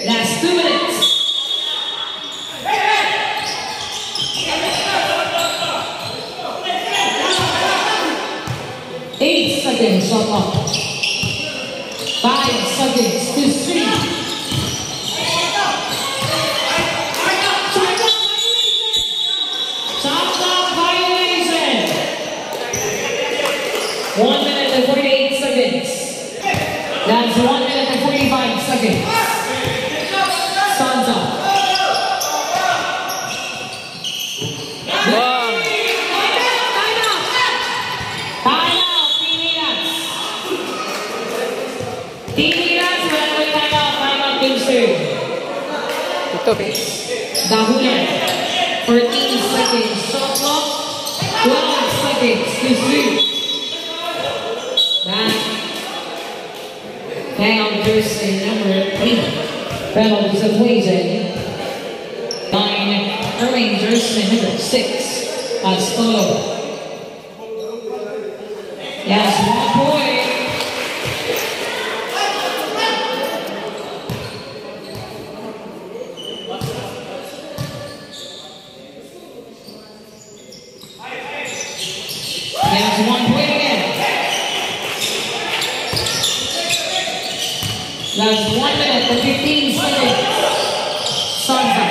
Last 2 minutes. Eight seconds, shot clock. 5 seconds to 3. Shot clock violation. 1 minute and 48 seconds. That's 1 minute and 45 seconds. Sun's up. Dahulan, 14 seconds, shot clock, 12 seconds to 3. That foul jersey number 8, penalties of Wazen. 9, Erwin jersey number 6, as follows. Yes, 1 point. That's 1 point again. That's 1 minute and 15 seconds. Sansa.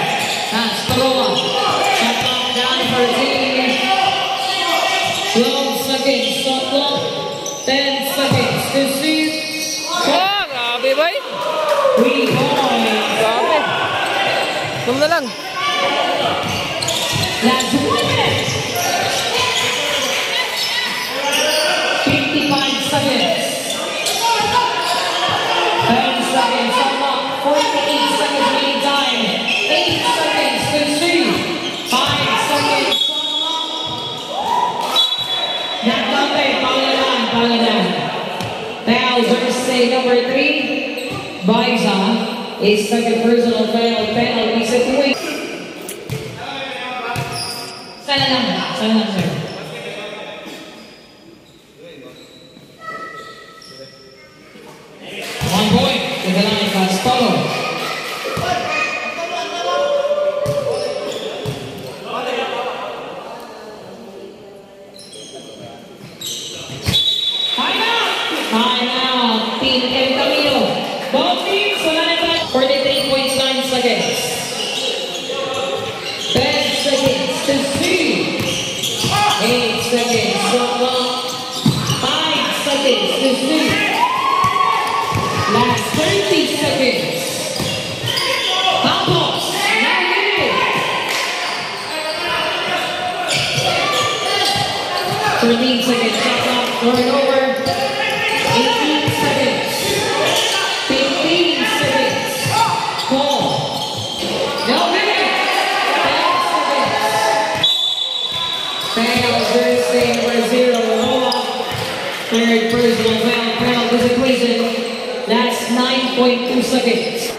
That's Toroa. Shot clock down for 12 seconds. Shot clock. 10 seconds to shoot. Wah, grabe ba? 3 points. Grabe. Tum na lang. That's 1 minute. 55 seconds. 10 seconds, shot clock. 48 seconds remaining time. 8 seconds to shoot. 5 seconds, shot clock. Nakate, Palanan. Foul jersey number 3. Baiza, a second personal foul penalty situation. Sana lang, sir. To the line, Castolo. Time out. Team El Camino. Both teams, wala na tayo. 43 points, 9 seconds. 10 seconds to 3. 8 seconds, 5 seconds to 3. Last 30 seconds. Campos, now leading. 13 seconds, shot clock, going over. 18 seconds. 15 seconds. Ball. Now leading. 10 seconds. Fail, jersey number 0, Lola. Third personal foul, penalty equation. That's 9.2 seconds.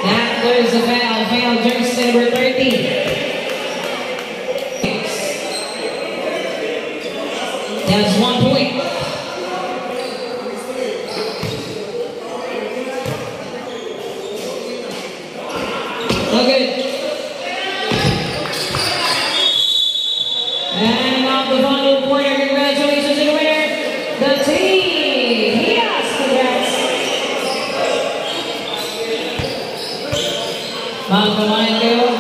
That there's a foul jersey number 13. That's 1 point. Okay. And off the final pointer, congratulations to the winner, the team. Yes, congrats. Mga kumain kayo.